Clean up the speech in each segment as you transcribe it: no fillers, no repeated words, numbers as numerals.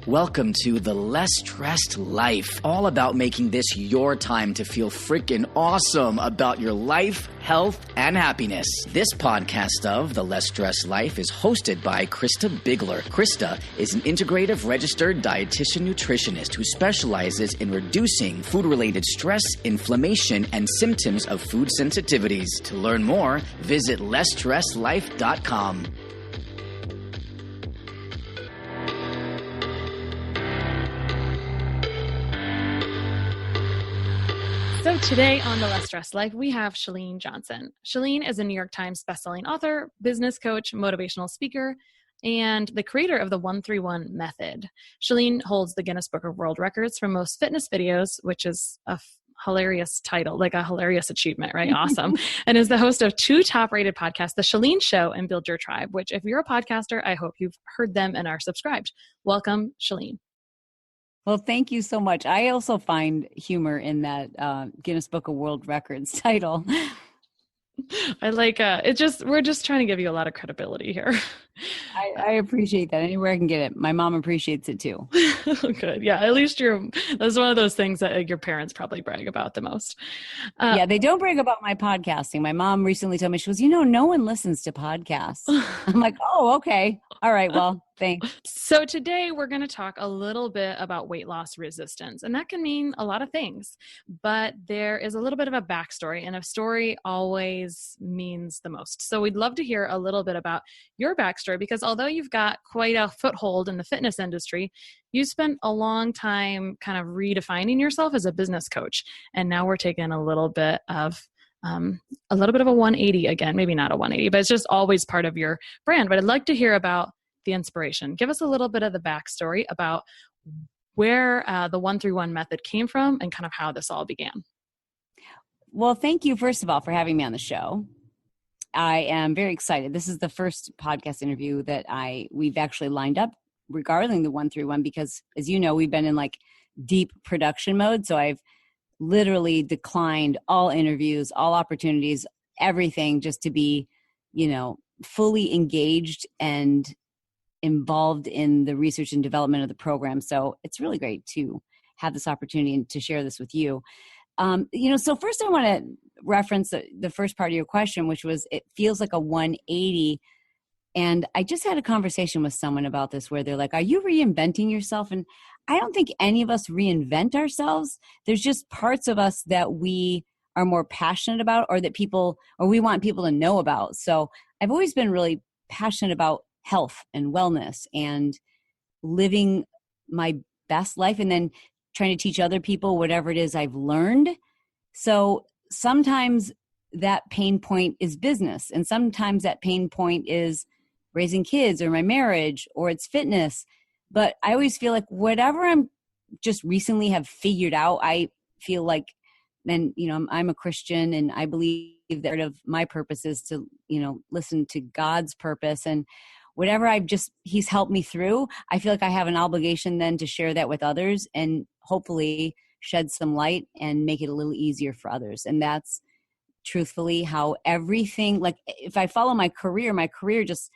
Welcome to The Less Stressed Life, all about making this your time to feel freaking awesome about your life, health, and happiness. This podcast of The Less Stressed Life is hosted by Krista Bigler. Krista is an integrative registered dietitian nutritionist who specializes in reducing food-related stress, inflammation, and symptoms of food sensitivities. To learn more, visit lessstressedlife.com. So today on The Less Stressed Life, we have Chalene Johnson. Chalene is a New York Times bestselling author, business coach, motivational speaker, and the creator of the 131 method. Chalene holds the Guinness Book of World Records for most fitness videos, which is a hilarious title, like a hilarious achievement, right? Awesome. And is the host of two top-rated podcasts, The Chalene Show and Build Your Tribe, which if you're a podcaster, I hope you've heard them and are subscribed. Welcome, Chalene. Well, thank you so much. I also find humor in that Guinness Book of World Records title. I like we're just trying to give you a lot of credibility here. I appreciate that. Anywhere I can get it. My mom appreciates it too. Good. Yeah. At least that's one of those things that your parents probably brag about the most. Yeah. They don't brag about my podcasting. My mom recently told me, she goes, no one listens to podcasts. I'm like, oh, okay. All right. Well, thanks. So today we're going to talk a little bit about weight loss resistance, and that can mean a lot of things, but there is a little bit of a backstory, and a story always means the most. So we'd love to hear a little bit about your backstory, because although you've got quite a foothold in the fitness industry, you spent a long time kind of redefining yourself as a business coach. And now we're taking a little bit of a 180 again, maybe not a 180, but it's just always part of your brand. But I'd like to hear about the inspiration. Give us a little bit of the backstory about where the 131 method came from and kind of how this all began. Well, thank you, first of all, for having me on the show. I am very excited. This is the first podcast interview that we've actually lined up regarding the 131, because as you know, we've been in like deep production mode. So I've literally declined all interviews, all opportunities, everything, just to be, fully engaged and involved in the research and development of the program. So it's really great to have this opportunity and to share this with you. So first I want to reference the first part of your question, which was, it feels like a 180. And I just had a conversation with someone about this where they're like, are you reinventing yourself? And I don't think any of us reinvent ourselves. There's just parts of us that we are more passionate about, or that we want people to know about. So I've always been really passionate about health and wellness and living my best life, and then trying to teach other people whatever it is I've learned. So sometimes that pain point is business, and sometimes that pain point is raising kids or my marriage, or it's fitness. But I always feel like whatever I'm just recently have figured out, I feel like, and I'm a Christian, and I believe that part of my purpose is to, listen to God's purpose, and whatever He's helped me through, I feel like I have an obligation then to share that with others and hopefully shed some light and make it a little easier for others. And that's truthfully how everything, like if I follow my career just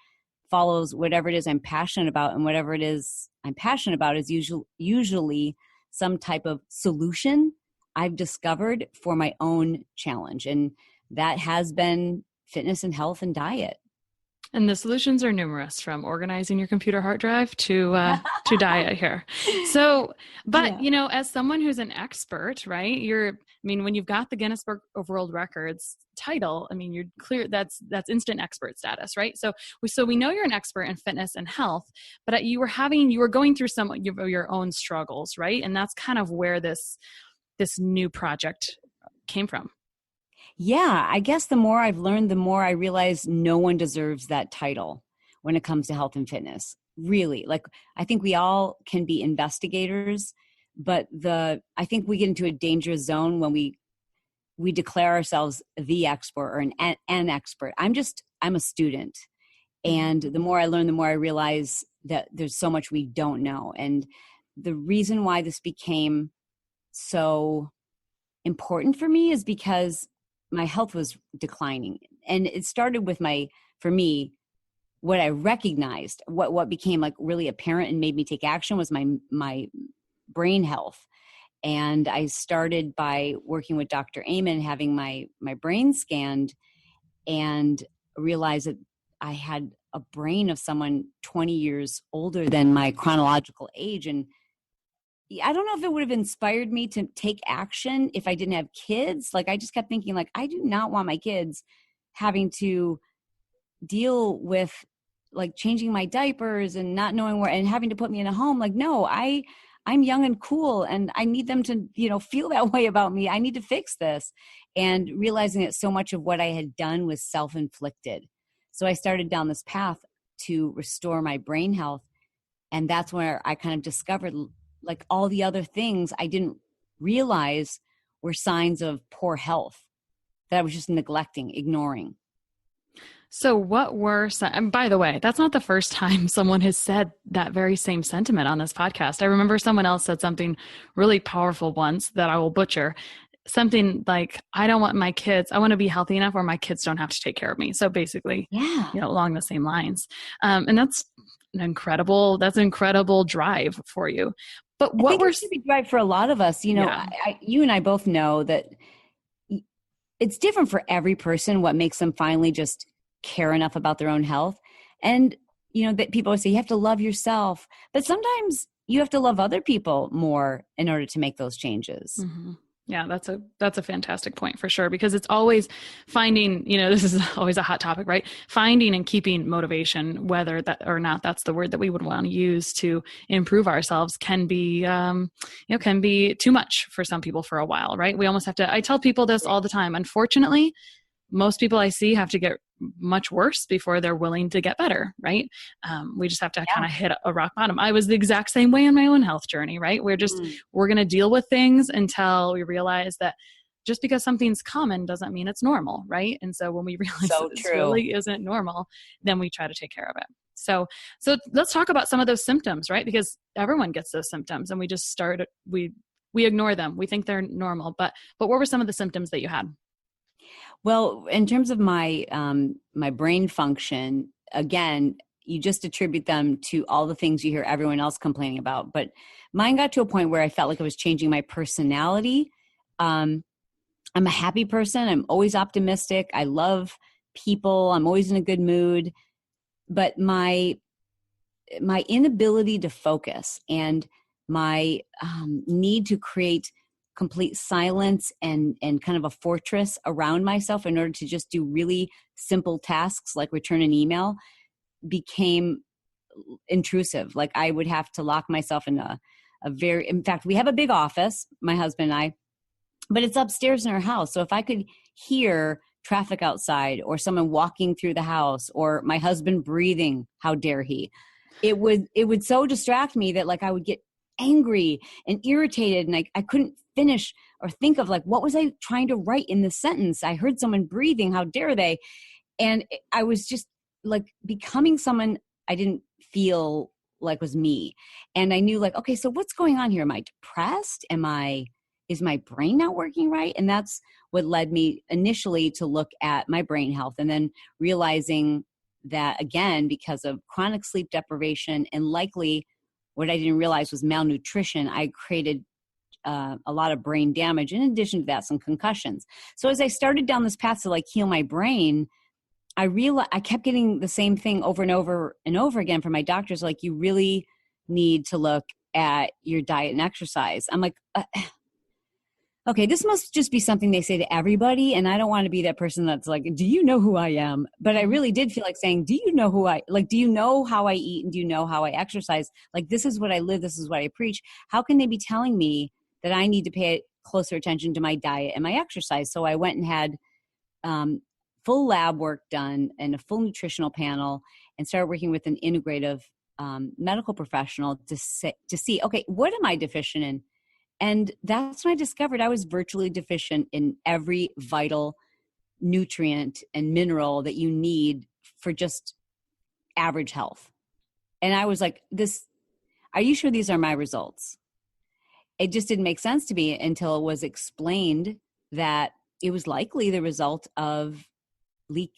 follows whatever it is I'm passionate about, and whatever it is I'm passionate about is usually some type of solution I've discovered for my own challenge. And that has been fitness and health and diet. And the solutions are numerous, from organizing your computer hard drive to diet here. So, but as someone who's an expert, right? When you've got the Guinness Book of World Records title, you're clear that's instant expert status, right? So we know you're an expert in fitness and health, but you were going through some of your own struggles, right? And that's kind of where this new project came from. Yeah, I guess the more I've learned, the more I realize no one deserves that title when it comes to health and fitness. Really, I think we all can be investigators, but I think we get into a dangerous zone when we declare ourselves the expert or an expert. I'm a student, and the more I learn, the more I realize that there's so much we don't know. And the reason why this became so important for me is because my health was declining. And it started with for me, what I recognized, what became like really apparent and made me take action was my brain health. And I started by working with Dr. Amen, having my brain scanned, and realized that I had a brain of someone 20 years older than my chronological age. And I don't know if it would have inspired me to take action if I didn't have kids. Like, I just kept thinking, like, I do not want my kids having to deal with like changing my diapers and not knowing where, and having to put me in a home. Like, no, I'm young and cool, and I need them to, feel that way about me. I need to fix this. And realizing that so much of what I had done was self-inflicted. So I started down this path to restore my brain health. And that's where I kind of discovered like all the other things I didn't realize were signs of poor health that I was just neglecting, ignoring. So what were some, and by the way, that's not the first time someone has said that very same sentiment on this podcast. I remember someone else said something really powerful once that I will butcher. Something like, I don't want my kids, I want to be healthy enough where my kids don't have to take care of me. So basically, along the same lines. And that's an incredible drive for you. But what were a big drive for a lot of us, you and I both know that it's different for every person what makes them finally just care enough about their own health. And, that people always say you have to love yourself, but sometimes you have to love other people more in order to make those changes. Mm-hmm. Yeah, that's a fantastic point for sure, because it's always finding, this is always a hot topic, right? Finding and keeping motivation, whether that or not that's the word that we would want to use to improve ourselves, can be, can be too much for some people for a while, right? We almost have to, I tell people this all the time. Unfortunately, most people I see have to get much worse before they're willing to get better, right? We just have to kind of hit a rock bottom. I was the exact same way in my own health journey, right? We're going to deal with things until we realize that just because something's common doesn't mean it's normal, right? And so when we realize that this really isn't normal, then we try to take care of it. So let's talk about some of those symptoms, right? Because everyone gets those symptoms, and we ignore them. We think they're normal, but what were some of the symptoms that you had? Well, in terms of my my brain function, again, you just attribute them to all the things you hear everyone else complaining about. But mine got to a point where I felt like I was changing my personality. I'm a happy person. I'm always optimistic. I love people. I'm always in a good mood. But my inability to focus and my need to create complete silence and kind of a fortress around myself in order to just do really simple tasks like return an email became intrusive. Like, I would have to lock myself in in fact, we have a big office, my husband and I, but it's upstairs in our house. So if I could hear traffic outside, or someone walking through the house, or my husband breathing, how dare he, it would so distract me that like I would get angry and irritated, and I couldn't finish or think of like, what was I trying to write in this sentence? I heard someone breathing, how dare they? And I was just like becoming someone I didn't feel like was me. And I knew like, okay, so what's going on here? Am I depressed? Is my brain not working right? And that's what led me initially to look at my brain health, and then realizing that, again, because of chronic sleep deprivation and likely what I didn't realize was malnutrition, I created a lot of brain damage. In addition to that, some concussions. So as I started down this path to like heal my brain, I realized I kept getting the same thing over and over and over again from my doctors. Like, you really need to look at your diet and exercise. I'm like, okay, this must just be something they say to everybody. And I don't want to be that person that's like, do you know who I am? But I really did feel like saying, do you know do you know how I eat, and do you know how I exercise? Like, this is what I live. This is what I preach. How can they be telling me that I need to pay closer attention to my diet and my exercise? So I went and had full lab work done and a full nutritional panel, and started working with an integrative medical professional to see, okay, what am I deficient in? And that's when I discovered I was virtually deficient in every vital nutrient and mineral that you need for just average health. And I was like, are you sure these are my results? It just didn't make sense to me until it was explained that it was likely the result of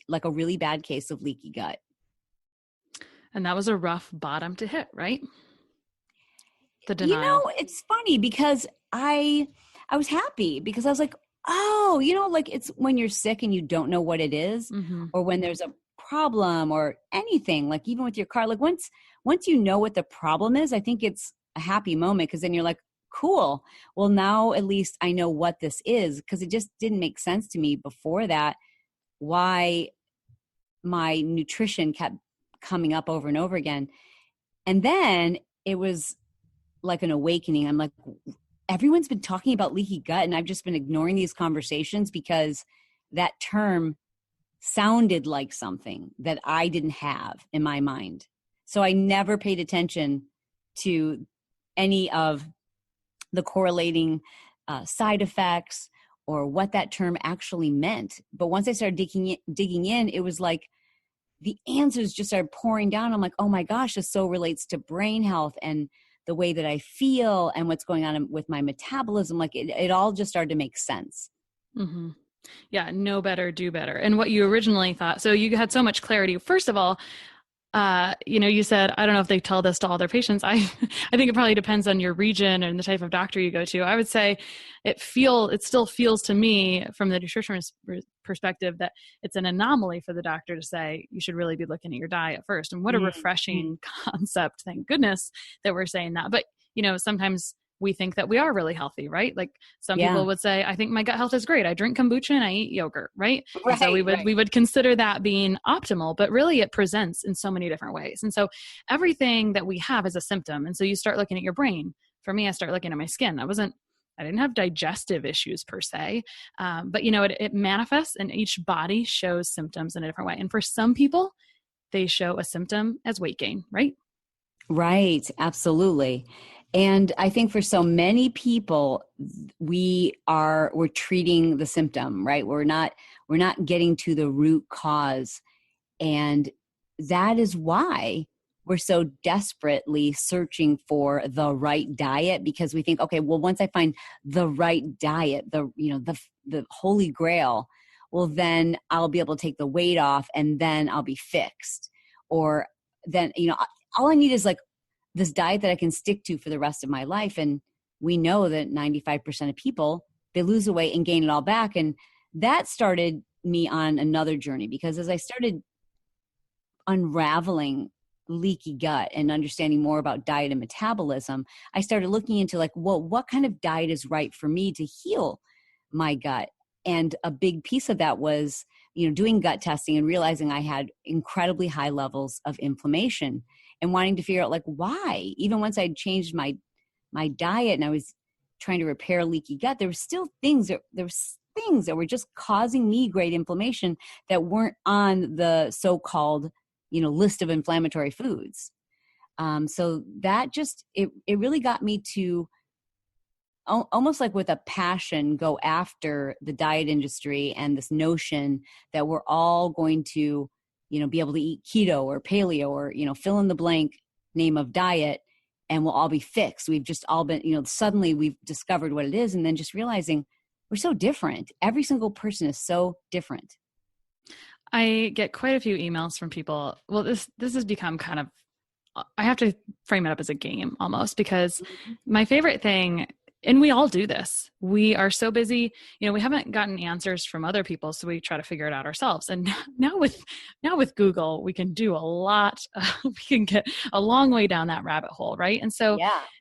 like a really bad case of leaky gut. And that was a rough bottom to hit, right? The denial. You know, it's funny because I was happy because I was like, oh, you know, like it's when you're sick and you don't know what it is, Mm-hmm. or when there's a problem or anything, like even with your car, like once you know what the problem is, I think it's a happy moment because then you're like, cool. Well, now at least I know what this is, because it just didn't make sense to me before that why my nutrition kept coming up over and over again. And then it was like an awakening. I'm like, everyone's been talking about leaky gut and I've just been ignoring these conversations because that term sounded like something that I didn't have in my mind. So I never paid attention to any of the correlating side effects or what that term actually meant. But once I started digging in, it was like the answers just started pouring down. I'm like, oh my gosh, this so relates to brain health and the way that I feel and what's going on with my metabolism. Like it all just started to make sense. Mm-hmm. Yeah. Know better, do better. And what you originally thought. So you had so much clarity. First of all, you said, I don't know if they tell this to all their patients. I think it probably depends on your region and the type of doctor you go to. I would say it still feels to me from the nutritionist perspective that it's an anomaly for the doctor to say, you should really be looking at your diet first. And what a refreshing concept. Thank goodness that we're saying that. But, sometimes we think that we are really healthy, right? Like some people would say, I think my gut health is great. I drink kombucha and I eat yogurt, right? And so we would consider that being optimal, but really it presents in so many different ways. And so everything that we have is a symptom. And so you start looking at your brain. For me, I start looking at my skin. I didn't have digestive issues per se, but it manifests and each body shows symptoms in a different way. And for some people, they show a symptom as weight gain, right? Right. Absolutely. And I think for so many people, we're treating the symptom, right? We're not getting to the root cause. And that is why we're so desperately searching for the right diet, because we think, okay, well, once I find the right diet, the holy grail, well, then I'll be able to take the weight off and then I'll be fixed. Or then, all I need is like this diet that I can stick to for the rest of my life. And we know that 95% of people, they lose the weight and gain it all back. And that started me on another journey, because as I started unraveling leaky gut and understanding more about diet and metabolism, I started looking into like, well, what kind of diet is right for me to heal my gut? And a big piece of that was, doing gut testing and realizing I had incredibly high levels of inflammation and wanting to figure out like why. Even once I'd changed my diet and I was trying to repair leaky gut, there were still things that were just causing me great inflammation that weren't on the so-called, list of inflammatory foods. So that just, it really got me to almost like with a passion go after the diet industry and this notion that we're all going to, be able to eat keto or paleo or, fill in the blank name of diet and we'll all be fixed. We've just all been, suddenly we've discovered what it is, and then just realizing we're so different. Every single person is so different. I get quite a few emails from people. Well, this has become kind of, I have to frame it up as a game almost, because my favorite thing, and we all do this, we are so busy, we haven't gotten answers from other people. So we try to figure it out ourselves. And now with Google, we can do a lot. We can get a long way down that rabbit hole. Right. And so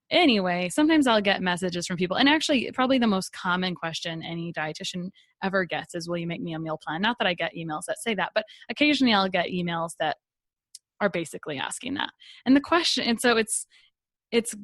anyway, sometimes I'll get messages from people, and actually probably the most common question any dietitian ever gets is, will you make me a meal plan? Not that I get emails that say that, but occasionally I'll get emails that are basically asking that. And the question, and so it's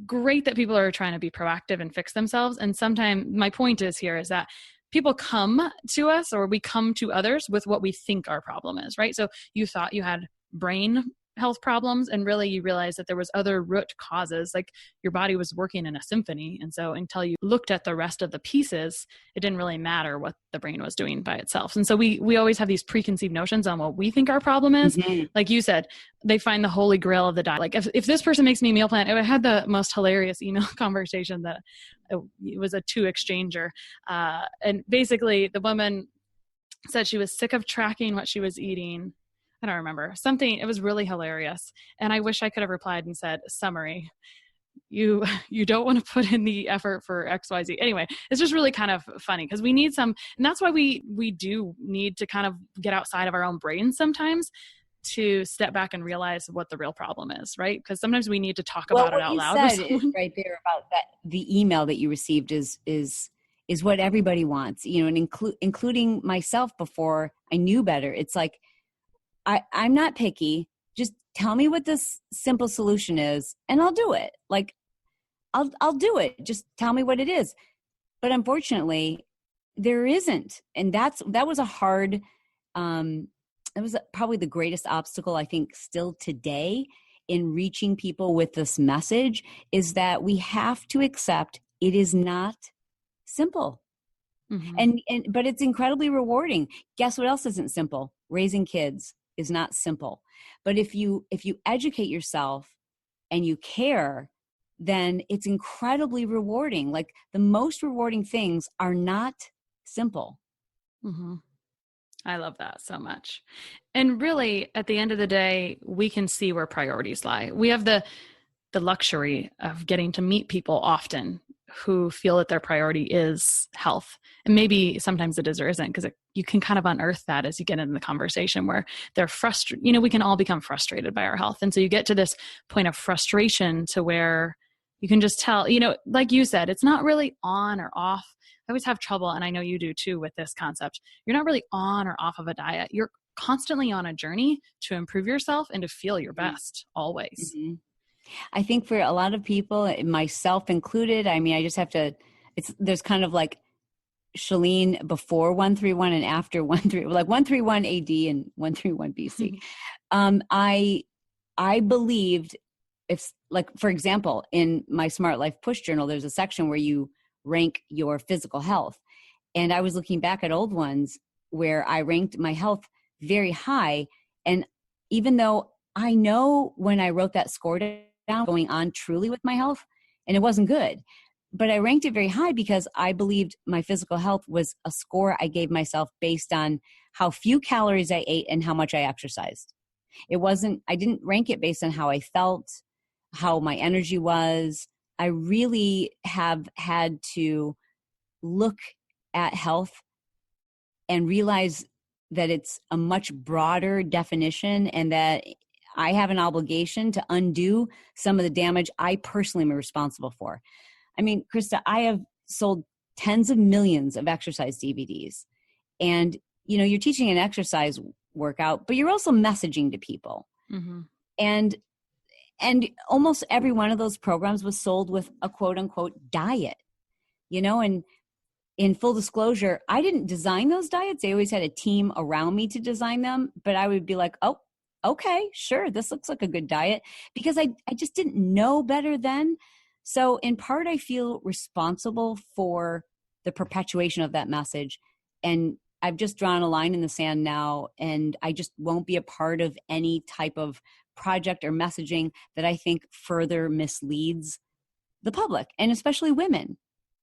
great that people are trying to be proactive and fix themselves. And sometimes my point is that people come to us, or we come to others with what we think our problem is, right? So you thought you had brain health problems, and really you realize that there was other root causes, like your body was working in a symphony. And so until you looked at the rest of the pieces, it didn't really matter what the brain was doing by itself. And so we always have these preconceived notions on what we think our problem is. Mm-hmm. Like you said, they find the holy grail of the diet. Like if this person makes me a meal plan, I had the most hilarious email conversation that it was a 2-exchanger. And basically the woman said she was sick of tracking what she was eating. I don't remember something. It was really hilarious. And I wish I could have replied and said, summary, you don't want to put in the effort for XYZ. Anyway, it's just really kind of funny because we need some, and that's why we do need to kind of get outside of our own brains sometimes to step back and realize what the real problem is, right? Because sometimes we need to talk about it out loud. What you said right there about that, the email that you received is what everybody wants, you know, and including myself before I knew better. It's like, I'm not picky. Just tell me what this simple solution is and I'll do it. Like, I'll do it. Just tell me what it is. But unfortunately, there isn't. And that was a hard, it was probably the greatest obstacle, I think, still today in reaching people with this message, is that we have to accept it is not simple. Mm-hmm. But it's incredibly rewarding. Guess what else isn't simple? Raising kids is not simple. But if you educate yourself and you care, then it's incredibly rewarding. Like, the most rewarding things are not simple. Mm-hmm. I love that so much. And really, at the end of the day, we can see where priorities lie. We have the luxury of getting to meet people often who feel that their priority is health. And maybe sometimes it is or isn't, because you can kind of unearth that as you get into the conversation where they're frustrated. You know, we can all become frustrated by our health. And so you get to this point of frustration to where you can just tell, you know, like you said, it's not really on or off. I always have trouble, and I know you do too, with this concept. You're not really on or off of a diet. You're constantly on a journey to improve yourself and to feel your best always. Mm-hmm. I think for a lot of people, myself included, I mean, I just have to, there's kind of like Chalene before 131 and after 131 AD and 131 BC. I believed, if, like, for example, in my Smart Life Push Journal, there's a section where you rank your physical health. And I was looking back at old ones where I ranked my health very high. And even though I know when I wrote that score down, going on truly with my health, and it wasn't good, but I ranked it very high because I believed my physical health was a score I gave myself based on how few calories I ate and how much I exercised. I didn't rank it based on how I felt, how my energy was. I really have had to look at health and realize that it's a much broader definition, and that I have an obligation to undo some of the damage I personally am responsible for. I mean, Krista, I have sold tens of millions of exercise DVDs. And, you know, you're teaching an exercise workout, but you're also messaging to people. Mm-hmm. And almost every one of those programs was sold with a quote unquote diet, you know, and in full disclosure, I didn't design those diets. They always had a team around me to design them, but I would be like, oh, okay, sure, this looks like a good diet, because I just didn't know better then. So in part, I feel responsible for the perpetuation of that message. And I've just drawn a line in the sand now, and I just won't be a part of any type of project or messaging that I think further misleads the public, and especially women,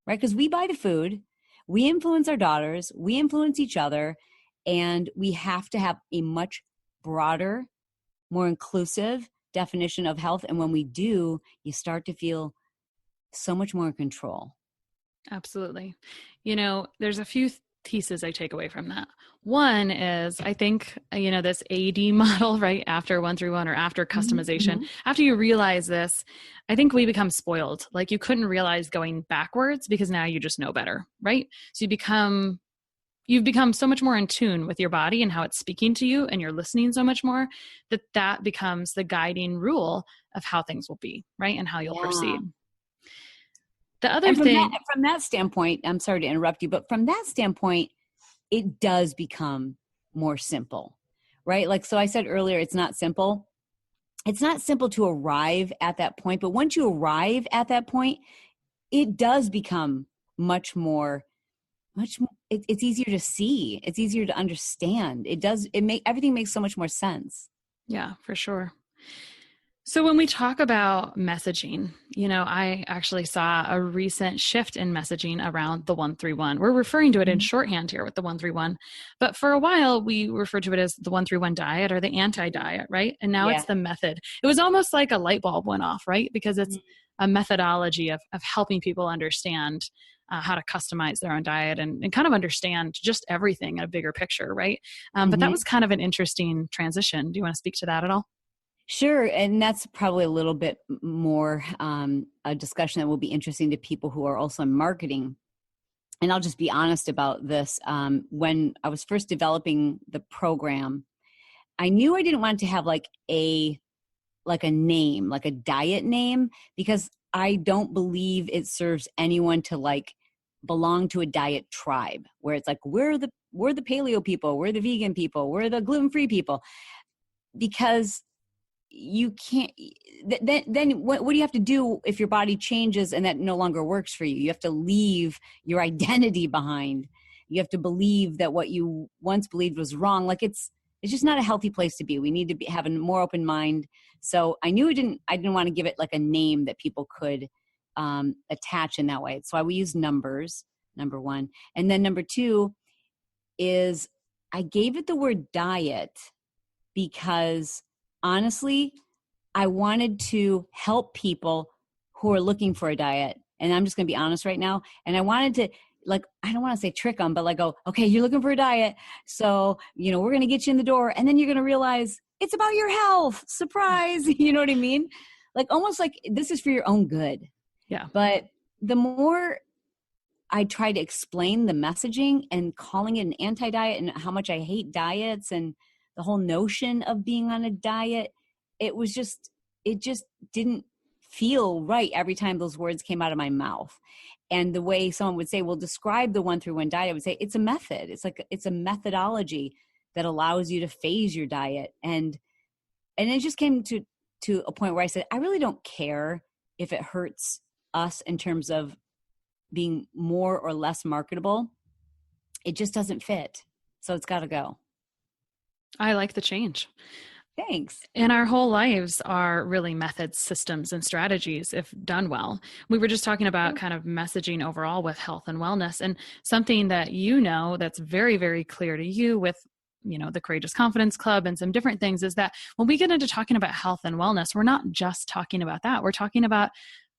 right? Because we buy the food, we influence our daughters, we influence each other, and we have to have a much broader, more inclusive definition of health. And when we do, you start to feel so much more in control. Absolutely. You know, there's a few pieces I take away from that. One is, I think, you know, this AD model, right? After 131 or after customization, after you realize this, I think we become spoiled. Like, you couldn't realize going backwards because now you just know better, right? So you've become so much more in tune with your body and how it's speaking to you, and you're listening so much more, that becomes the guiding rule of how things will be, right? And how you'll proceed. The other thing, from that standpoint, I'm sorry to interrupt you, but from that standpoint, it does become more simple, right? Like, so I said earlier, it's not simple. It's not simple to arrive at that point, but once you arrive at that point, it does become much more, it's easier to see. It's easier to understand. Everything makes so much more sense. Yeah, for sure. So when we talk about messaging, I actually saw a recent shift in messaging around the 131. We're referring to it in shorthand here with the 131, but for a while we referred to it as the 131 diet or the anti-diet, right? And now it's the method. It was almost like a light bulb went off, right? Because it's a methodology of helping people understand how to customize their own diet and kind of understand just everything in a bigger picture, right? But that was kind of an interesting transition. Do you want to speak to that at all? Sure. And that's probably a little bit more a discussion that will be interesting to people who are also in marketing. And I'll just be honest about this. When I was first developing the program, I knew I didn't want it to have like a name, like a diet name, because I don't believe it serves anyone to like belong to a diet tribe where it's like, we're the paleo people, we're the vegan people, we're the gluten-free people, because you can't, then what do you have to do if your body changes and that no longer works for you? You have to leave your identity behind. You have to believe that what you once believed was wrong. Like it's just not a healthy place to be. We need to have a more open mind. So I knew I didn't want to give it like a name that people could attach in that way. So I would use numbers, number one. And then number two is I gave it the word diet because honestly, I wanted to help people who are looking for a diet. And I'm just going to be honest right now. And I wanted to, like, I don't want to say trick them, but like, go, okay, you're looking for a diet. So, we're going to get you in the door. And then you're going to realize it's about your health. Surprise. You know what I mean? Like almost like this is for your own good. Yeah. But the more I try to explain the messaging and calling it an anti-diet and how much I hate diets and the whole notion of being on a diet, it just didn't feel right every time those words came out of my mouth. And the way someone would say, well, describe the 131 diet, I would say, it's a method. It's a methodology that allows you to phase your diet. And it just came to a point where I said, I really don't care if it hurts us in terms of being more or less marketable. It just doesn't fit. So it's got to go. I like the change. Thanks. And our whole lives are really methods, systems, and strategies if done well. We were just talking about kind of messaging overall with health and wellness, and something that that's very, very clear to you with the Courageous Confidence Club and some different things is that when we get into talking about health and wellness, we're not just talking about that. We're talking about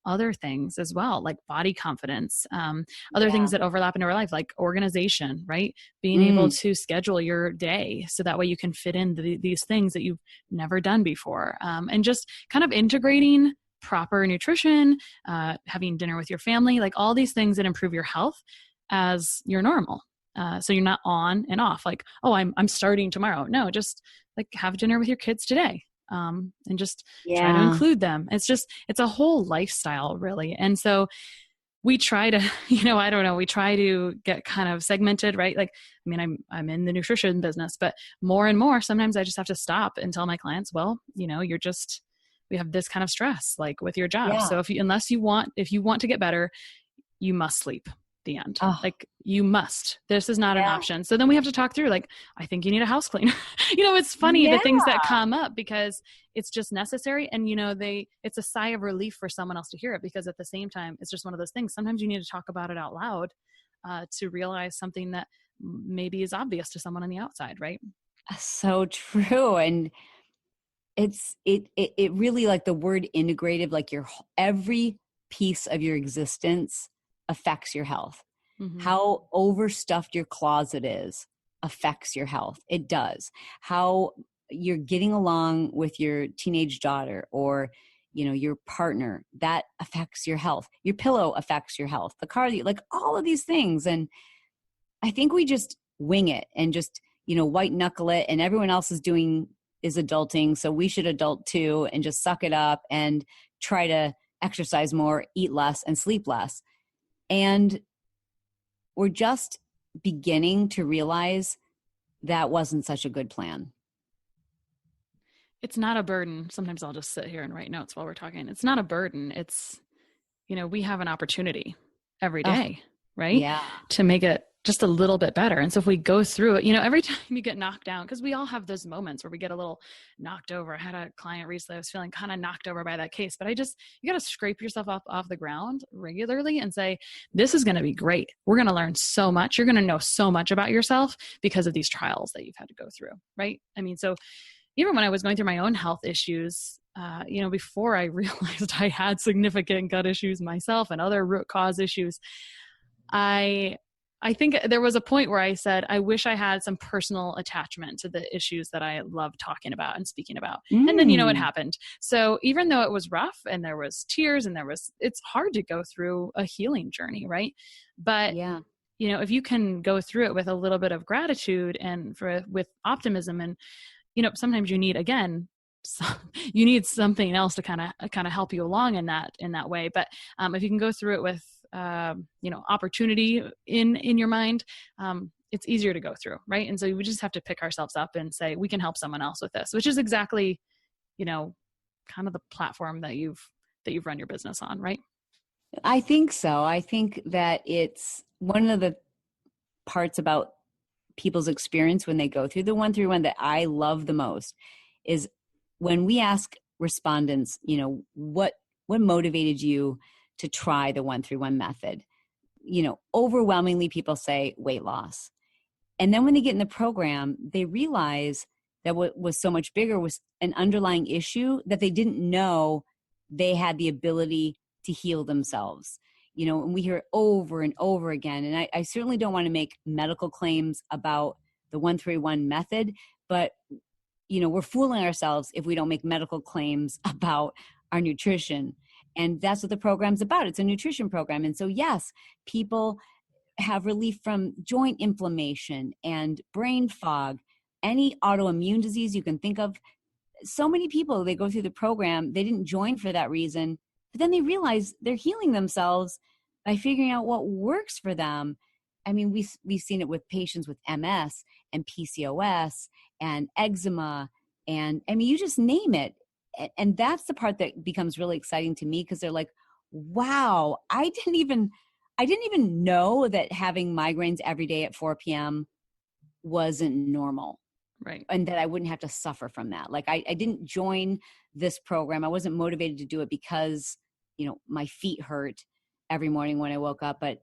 other things as well, like body confidence, other things that overlap in our life, like organization, right? Being able to schedule your day so that way you can fit in these things that you've never done before. And just kind of integrating proper nutrition, having dinner with your family, like all these things that improve your health as your normal. So you're not on and off like, oh, I'm starting tomorrow. No, just like have dinner with your kids today. And just try to include them. It's a whole lifestyle really. And so we try to, we try to get kind of segmented, right? Like, I mean, I'm in the nutrition business, but more and more, sometimes I just have to stop and tell my clients, well, we have this kind of stress, like with your job. So if you want to get better, you must sleep. The end. Like you must. This is not an option. So then we have to talk through like, I think you need a house cleaner. It's funny the things that come up because it's just necessary. And it's a sigh of relief for someone else to hear it because at the same time, it's just one of those things. Sometimes you need to talk about it out loud to realize something that maybe is obvious to someone on the outside, right? So true. And it really like the word integrative, like every piece of your existence affects your health. Mm-hmm. How overstuffed your closet is affects your health. It does. How you're getting along with your teenage daughter or, your partner, that affects your health. Your pillow affects your health. The car, like all of these things. And I think we just wing it and just, white knuckle it and everyone else is adulting. So we should adult too and just suck it up and try to exercise more, eat less and sleep less. And we're just beginning to realize that wasn't such a good plan. It's not a burden. Sometimes I'll just sit here and write notes while we're talking. It's not a burden. It's, we have an opportunity every day, right? Yeah. To make it just a little bit better. And so if we go through it, every time you get knocked down, because we all have those moments where we get a little knocked over. I had a client recently, I was feeling kind of knocked over by that case, but you got to scrape yourself up off the ground regularly and say, this is going to be great. We're going to learn so much. You're going to know so much about yourself because of these trials that you've had to go through. Right. I mean, so even when I was going through my own health issues, before I realized I had significant gut issues myself and other root cause issues, I think there was a point where I said, I wish I had some personal attachment to the issues that I love talking about and speaking about. And then, it happened. So even though it was rough and there was tears and it's hard to go through a healing journey, right? But, if you can go through it with a little bit of gratitude and with optimism and, sometimes you need, again, you need something else to kind of help you along in that way. But if you can go through it with opportunity in your mind, it's easier to go through, right? And so we just have to pick ourselves up and say, we can help someone else with this, which is exactly, kind of the platform that you've run your business on, right? I think so. I think that it's one of the parts about people's experience when they go through the 131 that I love the most is when we ask respondents, what motivated you to try the 131 method? Overwhelmingly people say weight loss. And then when they get in the program, they realize that what was so much bigger was an underlying issue that they didn't know they had the ability to heal themselves. And we hear it over and over again. And I certainly don't want to make medical claims about the 131 method, but we're fooling ourselves if we don't make medical claims about our nutrition. And that's what the program's about. It's a nutrition program. And so, yes, people have relief from joint inflammation and brain fog, any autoimmune disease you can think of. So many people, they go through the program, they didn't join for that reason, but then they realize they're healing themselves by figuring out what works for them. I mean, we've seen it with patients with MS and PCOS and eczema, and I mean, you just name it. And that's the part that becomes really exciting to me, because they're like, wow, I didn't even know that having migraines every day at 4 p.m. wasn't normal. Right. And that I wouldn't have to suffer from that. Like I didn't join this program. I wasn't motivated to do it because, my feet hurt every morning when I woke up. But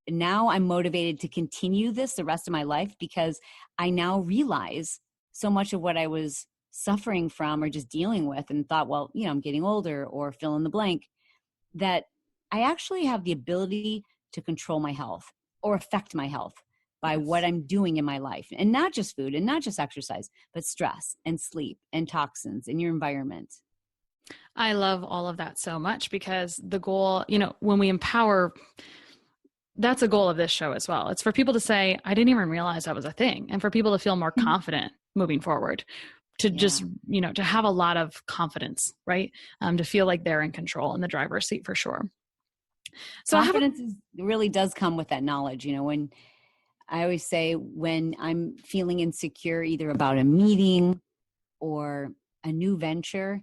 now I'm motivated to continue this the rest of my life, because I now realize so much of what I was suffering from or just dealing with and thought, well, I'm getting older or fill in the blank, that I actually have the ability to control my health or affect my health by what I'm doing in my life. And not just food and not just exercise, but stress and sleep and toxins in your environment. I love all of that so much, because the goal, when we empower, that's a goal of this show as well. It's for people to say, I didn't even realize that was a thing. And for people to feel more confident moving forward, to just, to have a lot of confidence, right? To feel like they're in control in the driver's seat for sure. So confidence really does come with that knowledge. When I always say, when I'm feeling insecure, either about a meeting or a new venture,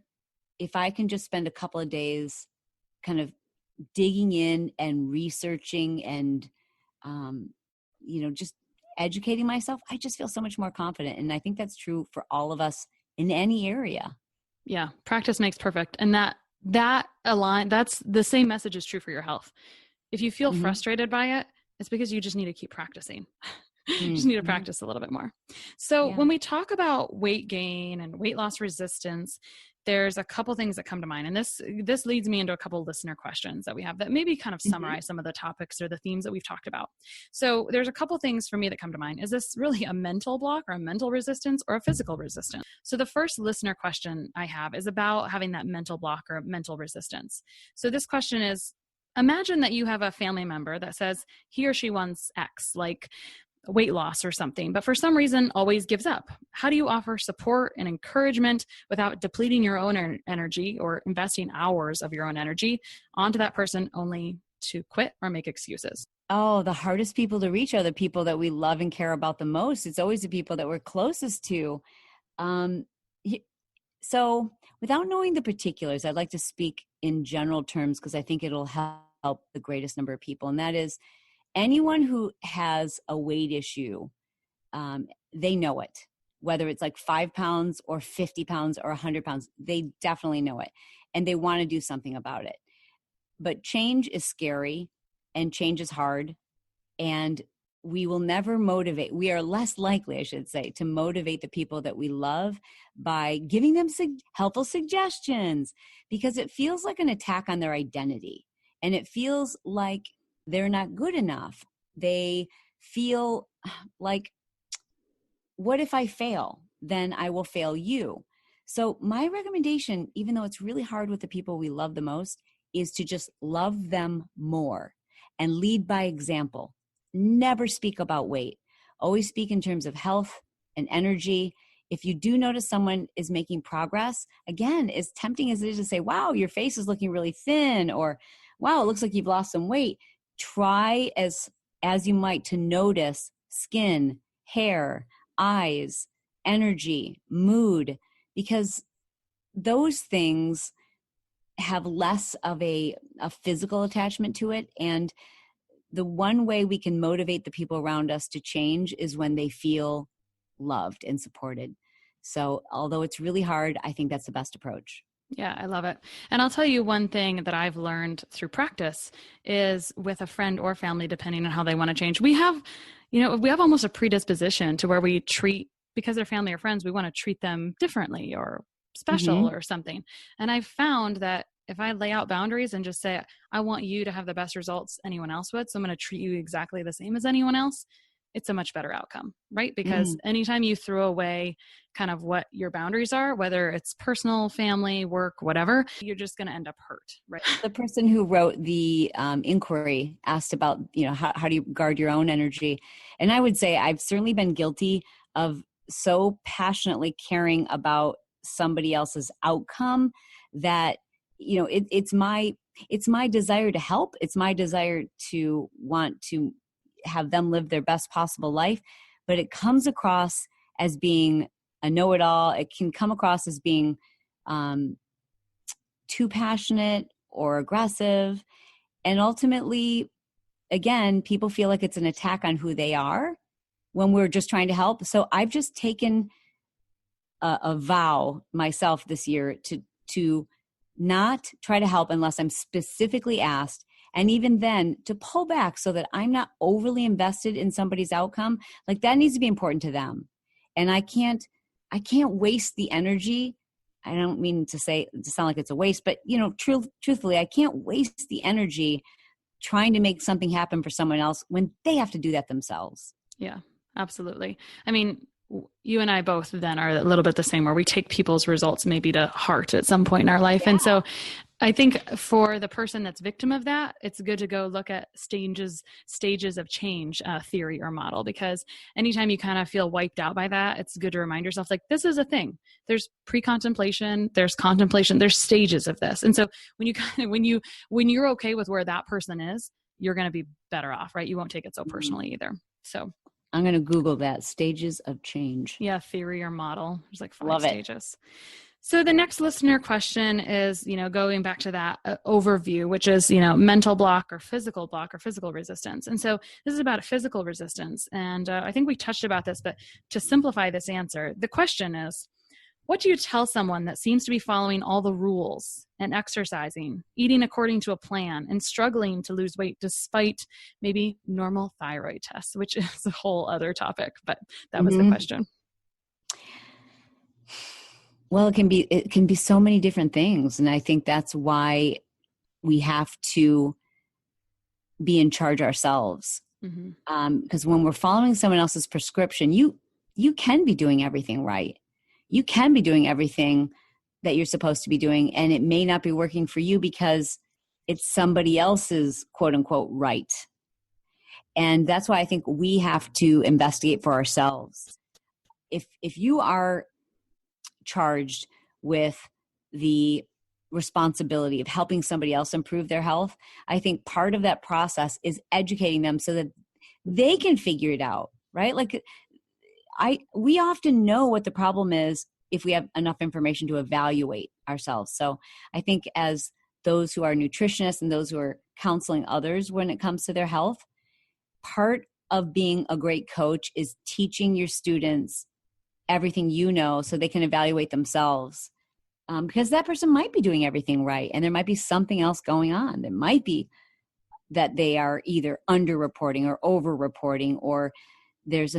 if I can just spend a couple of days kind of digging in and researching and, just educating myself, I just feel so much more confident. And I think that's true for all of us in any area. Yeah. Practice makes perfect. And that's the same message is true for your health. If you feel frustrated by it, it's because you just need to keep practicing. You just need to practice a little bit more. So when we talk about weight gain and weight loss resistance, there's a couple things that come to mind. And this leads me into a couple listener questions that we have that maybe kind of summarize some of the topics or the themes that we've talked about. So there's a couple things for me that come to mind. Is this really a mental block or a mental resistance or a physical resistance? So the first listener question I have is about having that mental block or mental resistance. So this question is, imagine that you have a family member that says he or she wants X, like weight loss or something, but for some reason always gives up. How do you offer support and encouragement without depleting your own energy or investing hours of your own energy onto that person only to quit or make excuses? Oh, the hardest people to reach are the people that we love and care about the most. It's always the people that we're closest to. So without knowing the particulars, I'd like to speak in general terms, because I think it'll help the greatest number of people. And that is, anyone who has a weight issue, they know it. Whether it's like 5 pounds or 50 pounds or 100 pounds, they definitely know it. And they want to do something about it. But change is scary and change is hard. And we will never motivate. We are less likely, I should say, to motivate the people that we love by giving them helpful suggestions, because it feels like an attack on their identity. And it feels like they're not good enough. They feel like, what if I fail? Then I will fail you. So my recommendation, even though it's really hard with the people we love the most, is to just love them more and lead by example. Never speak about weight. Always speak in terms of health and energy. If you do notice someone is making progress, again, as tempting as it is to say, wow, your face is looking really thin, or wow, it looks like you've lost some weight. Try as you might to notice skin, hair, eyes, energy, mood, because those things have less of a physical attachment to it. And the one way we can motivate the people around us to change is when they feel loved and supported. So although it's really hard, I think that's the best approach. Yeah, I love it. And I'll tell you one thing that I've learned through practice is with a friend or family, depending on how they want to change. We have almost a predisposition to where we treat, because they're family or friends, we want to treat them differently or special or something. And I've found that if I lay out boundaries and just say, I want you to have the best results anyone else would, so I'm going to treat you exactly the same as anyone else, it's a much better outcome, right? Because anytime you throw away kind of what your boundaries are, whether it's personal, family, work, whatever, you're just going to end up hurt, right? The person who wrote the inquiry asked about, how do you guard your own energy? And I would say I've certainly been guilty of so passionately caring about somebody else's outcome that, it's my desire to help. It's my desire to want to have them live their best possible life, but it comes across as being a know-it-all. It can come across as being too passionate or aggressive. And ultimately, again, people feel like it's an attack on who they are when we're just trying to help. So I've just taken a vow myself this year to not try to help unless I'm specifically asked. And even then, to pull back so that I'm not overly invested in somebody's outcome. Like, that needs to be important to them. And I can't waste the energy. I don't mean to sound like it's a waste, but truthfully, I can't waste the energy trying to make something happen for someone else when they have to do that themselves. Yeah, absolutely. I mean, you and I both then are a little bit the same, where we take people's results maybe to heart at some point in our life. Yeah. And so I think for the person that's victim of that, it's good to go look at stages of change theory or model, because anytime you kind of feel wiped out by that, it's good to remind yourself, like, this is a thing. There's pre-contemplation, there's contemplation, there's stages of this. And so when you're okay with where that person is, you're going to be better off, right? You won't take it so personally either. So I'm going to Google that, stages of change. Yeah, theory or model. There's like 5 Love stages. So the next listener question is, going back to that overview, which is, mental block or physical resistance. And so this is about physical resistance. And I think we touched about this, but to simplify this answer, the question is, what do you tell someone that seems to be following all the rules and exercising, eating according to a plan, and struggling to lose weight despite maybe normal thyroid tests, which is a whole other topic, but that was the question. Well, it can be so many different things. And I think that's why we have to be in charge ourselves. Because when we're following someone else's prescription, you can be doing everything right. You can be doing everything that you're supposed to be doing, and it may not be working for you because it's somebody else's quote unquote right. And that's why I think we have to investigate for ourselves. If you are charged with the responsibility of helping somebody else improve their health, I think part of that process is educating them so that they can figure it out, right? Like, we often know what the problem is if we have enough information to evaluate ourselves. So I think as those who are nutritionists and those who are counseling others when it comes to their health, part of being a great coach is teaching your students everything you know so they can evaluate themselves. Because that person might be doing everything right, and there might be something else going on. There might be that they are either underreporting or overreporting, or there's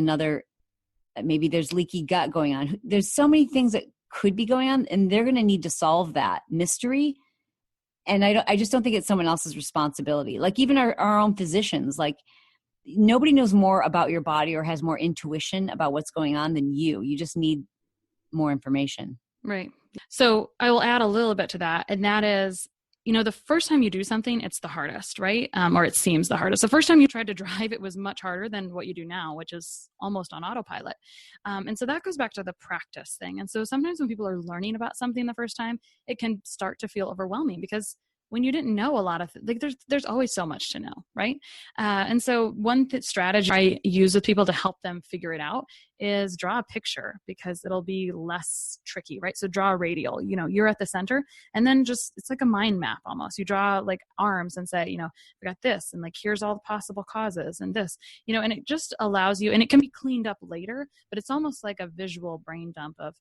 maybe there's leaky gut going on. There's so many things that could be going on, and they're going to need to solve that mystery. And I just don't think it's someone else's responsibility. Like even our own physicians, like nobody knows more about your body or has more intuition about what's going on than you. You just need more information. Right. So I will add a little bit to that. And that is, the first time you do something, it's the hardest, right? Or it seems the hardest. The first time you tried to drive, it was much harder than what you do now, which is almost on autopilot. And so that goes back to the practice thing. And so sometimes when people are learning about something the first time, it can start to feel overwhelming because when you didn't know a lot of there's always so much to know, right? And so one strategy I use with people to help them figure it out is draw a picture, because it'll be less tricky, right? So draw a radial, you're at the center, and then it's like a mind map almost. You draw like arms and say, we got this, and like here's all the possible causes and this, and it just allows you, and it can be cleaned up later, but it's almost like a visual brain dump of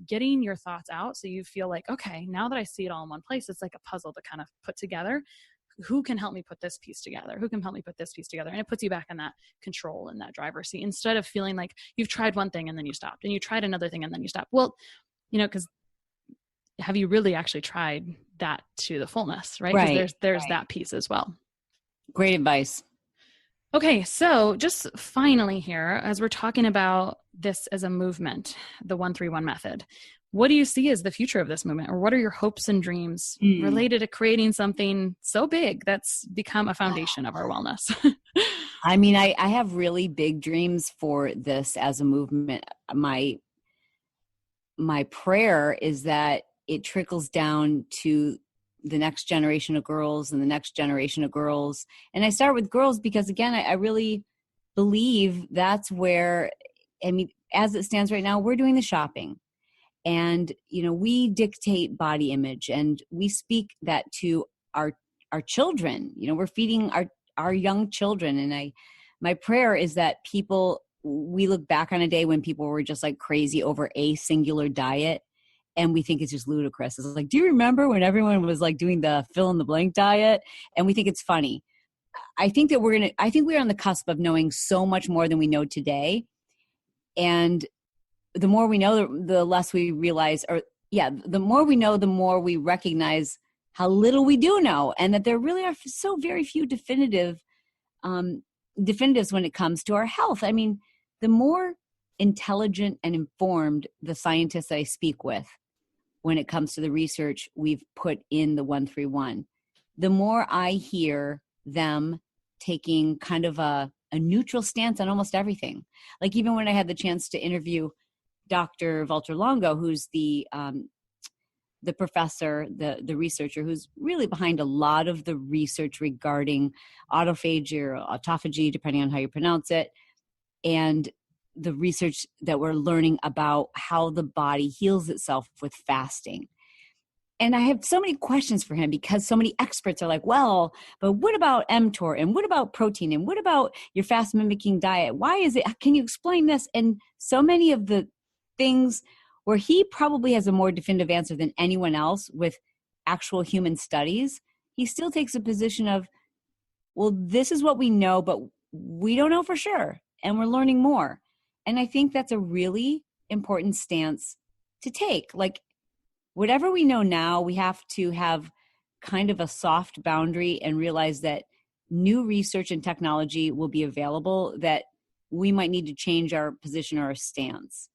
getting your thoughts out. So you feel like, okay, now that I see it all in one place, it's like a puzzle to kind of put together. Who can help me put this piece together? Who can help me put this piece together? And it puts you back in that control and that driver's seat, instead of feeling like you've tried one thing and then you stopped, and you tried another thing and then you stopped. Well, because have you really actually tried that to the fullness, right? Because there's that piece as well. Great advice. Okay, so just finally here, as we're talking about this as a movement, the 131 method, what do you see as the future of this movement, or what are your hopes and dreams related to creating something so big that's become a foundation of our wellness? I mean, I have really big dreams for this as a movement. My prayer is that it trickles down to the next generation of girls and the next generation of girls. And I start with girls because, again, I really believe that's where, as it stands right now, we're doing the shopping. And, we dictate body image, and we speak that to our children. We're feeding our young children. And my prayer is that we look back on a day when people were just like crazy over a singular diet, and we think it's just ludicrous. It's like, do you remember when everyone was like doing the fill in the blank diet? And we think it's funny. I think we're on the cusp of knowing so much more than we know today. And the more we know, the less we realize, the more we know, the more we recognize how little we do know, and that there really are so very few definitives when it comes to our health. I mean, the more intelligent and informed the scientists I speak with when it comes to the research we've put in the 131, the more I hear them taking kind of a neutral stance on almost everything. Like even when I had the chance to interview Dr. Walter Longo, who's the professor, the researcher who's really behind a lot of the research regarding autophagy or autophagy, depending on how you pronounce it, and the research that we're learning about how the body heals itself with fasting. And I have so many questions for him, because so many experts are like, well, but what about mTOR? And what about protein? And what about your fast mimicking diet? Why is it? Can you explain this? And so many of the things where he probably has a more definitive answer than anyone else with actual human studies, he still takes a position of, well, this is what we know, but we don't know for sure, and we're learning more. And I think that's a really important stance to take. Like, whatever we know now, we have to have kind of a soft boundary and realize that new research and technology will be available, that we might need to change our position or our stance.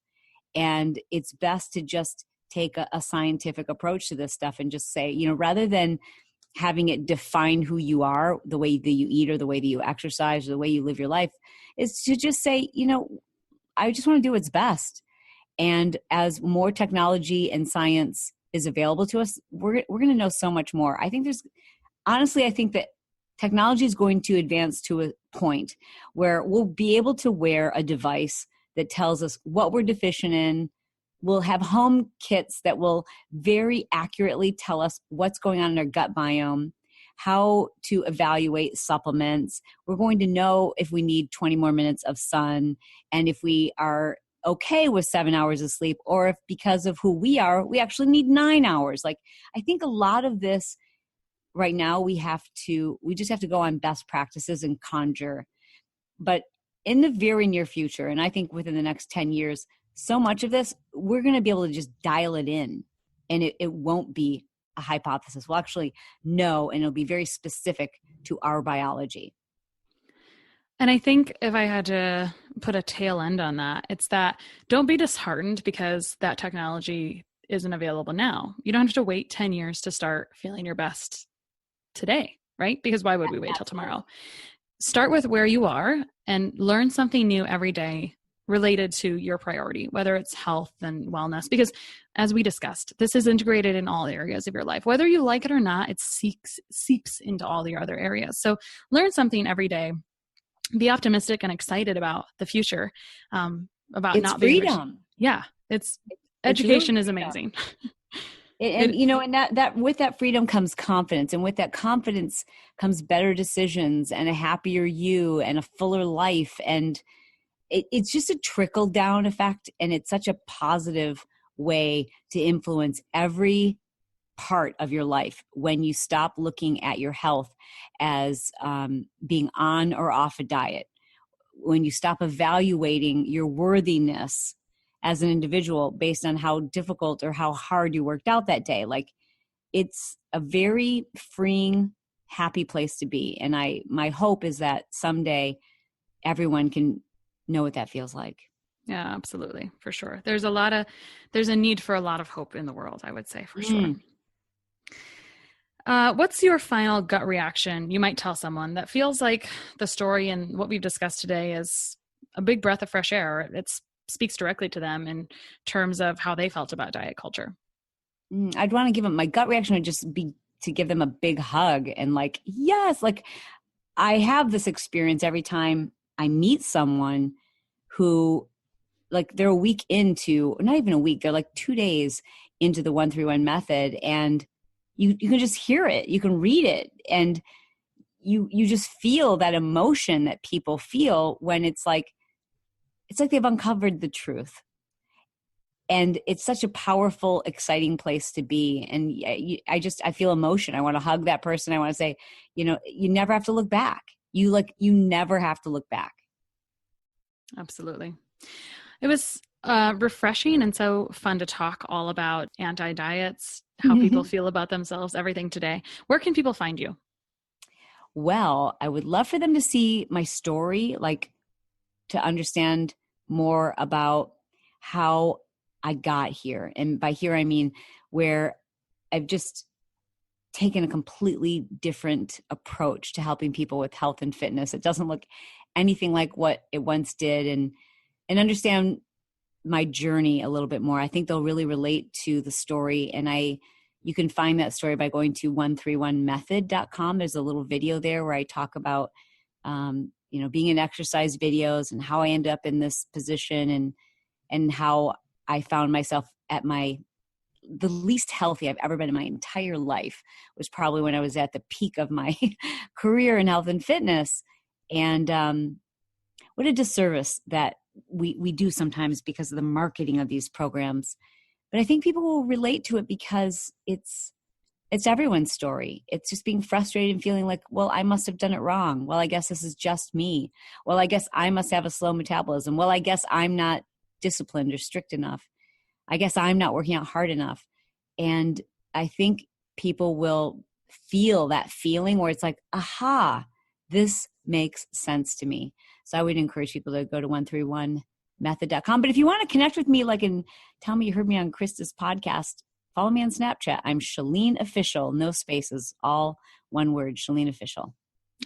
And it's best to just take a scientific approach to this stuff and just say, rather than having it define who you are, the way that you eat or the way that you exercise or the way you live your life, is to just say, I just want to do what's best. And as more technology and science is available to us, we're going to know so much more. I think that technology is going to advance to a point where we'll be able to wear a device that tells us what we're deficient in. We'll have home kits that will very accurately tell us what's going on in our gut biome, how to evaluate supplements. We're going to know if we need 20 more minutes of sun and if we are okay with 7 hours of sleep, or if because of who we are, we actually need 9 hours. Like, I think a lot of this right now, we just have to go on best practices and conjure. But in the very near future, and I think within the next 10 years, so much of this, we're going to be able to just dial it in, and it won't be a hypothesis. We'll actually know, and it'll be very specific to our biology. And I think if I had to put a tail end on that, it's that don't be disheartened because that technology isn't available now. You don't have to wait 10 years to start feeling your best today, right? Because why would we wait till tomorrow? Start with where you are and learn something new every day related to your priority, whether it's health and wellness, because as we discussed, this is integrated in all areas of your life. Whether you like it or not, it seeps into all your other areas. So learn something every day. Be optimistic and excited about the future. About it's not freedom. Education is amazing. And that with that freedom comes confidence, and with that confidence comes better decisions and a happier you and a fuller life. And it's just a trickle down effect, and it's such a positive way to influence every part of your life when you stop looking at your health as being on or off a diet, when you stop evaluating your worthiness as an individual based on how difficult or how hard you worked out that day. Like, it's a very freeing, happy place to be. And my hope is that someday everyone can know what that feels like. Yeah, absolutely. For sure. There's a need for a lot of hope in the world, I would say, for sure. What's your final gut reaction you might tell someone that feels like the story and what we've discussed today is a big breath of fresh air? It speaks directly to them in terms of how they felt about diet culture. I'd want to give them, my gut reaction would just be to give them a big hug and like, yes, like I have this experience every time I meet someone who, like, they're a week into, not even a week, they're like 2 days into the 1-3-1 method, and you can just hear it, you can read it, and you just feel that emotion that people feel when it's like they've uncovered the truth. And it's such a powerful, exciting place to be. And I feel emotion. I want to hug that person. I want to say, you never have to look back. You never have to look back. Absolutely. It was refreshing and so fun to talk all about anti-diets, how people feel about themselves, everything today. Where can people find you? Well, I would love for them to see my story, like to understand more about how I got here. And by here, I mean where I've just taken a completely different approach to helping people with health and fitness. It doesn't look anything like what it once did, and understand my journey a little bit more. I think they'll really relate to the story. And you can find that story by going to 131method.com. There's a little video there where I talk about, being in exercise videos and how I ended up in this position, and how I found myself at the least healthy I've ever been in my entire life was probably when I was at the peak of my career in health and fitness. And what a disservice that we do sometimes because of the marketing of these programs. But I think people will relate to it because it's everyone's story. It's just being frustrated and feeling like, well, I must have done it wrong. Well, I guess this is just me. Well, I guess I must have a slow metabolism. Well, I guess I'm not disciplined or strict enough. I guess I'm not working out hard enough. And I think people will feel that feeling where it's like, aha, this makes sense to me. So I would encourage people to go to 131method.com. But if you want to connect with me, and tell me you heard me on Krista's podcast, follow me on Snapchat. I'm Chalene Official, no spaces, all one word, Chalene Official.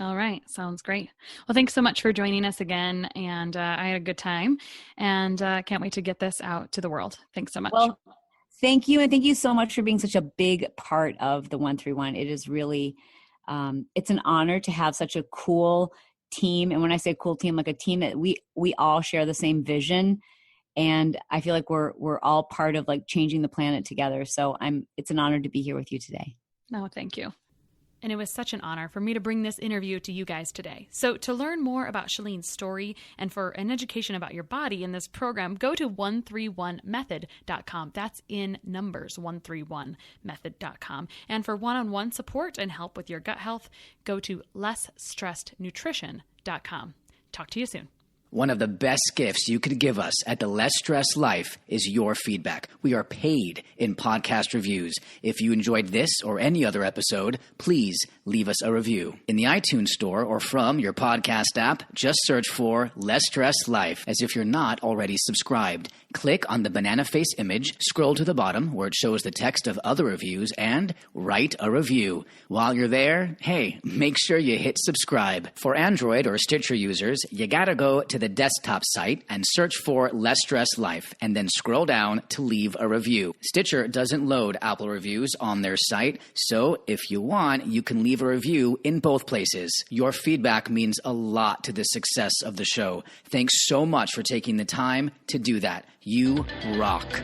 All right. Sounds great. Well, thanks so much for joining us again. And I had a good time, and can't wait to get this out to the world. Thanks so much. Well, thank you. And thank you so much for being such a big part of the 131. It is really, it's an honor to have such a cool team. And when I say cool team, like a team that we all share the same vision. And I feel like we're all part of like changing the planet together. So it's an honor to be here with you today. No, thank you. And it was such an honor for me to bring this interview to you guys today. So to learn more about Chalene's story and for an education about your body in this program, go to 131method.com. That's in numbers, 131method.com. And for one-on-one support and help with your gut health, go to lessstressednutrition.com. Talk to you soon. One of the best gifts you could give us at the Less Stress Life is your feedback. We are paid in podcast reviews. If you enjoyed this or any other episode, please leave us a review. In the iTunes store or from your podcast app, just search for Less Stress Life as if you're not already subscribed. Click on the banana face image, scroll to the bottom where it shows the text of other reviews, and write a review. While you're there, hey, make sure you hit subscribe. For Android or Stitcher users, you gotta go to the desktop site and search for Less Stress Life, and then scroll down to leave a review. Stitcher doesn't load Apple reviews on their site, so if you want, you can leave a review in both places. Your feedback means a lot to the success of the show. Thanks so much for taking the time to do that. You rock.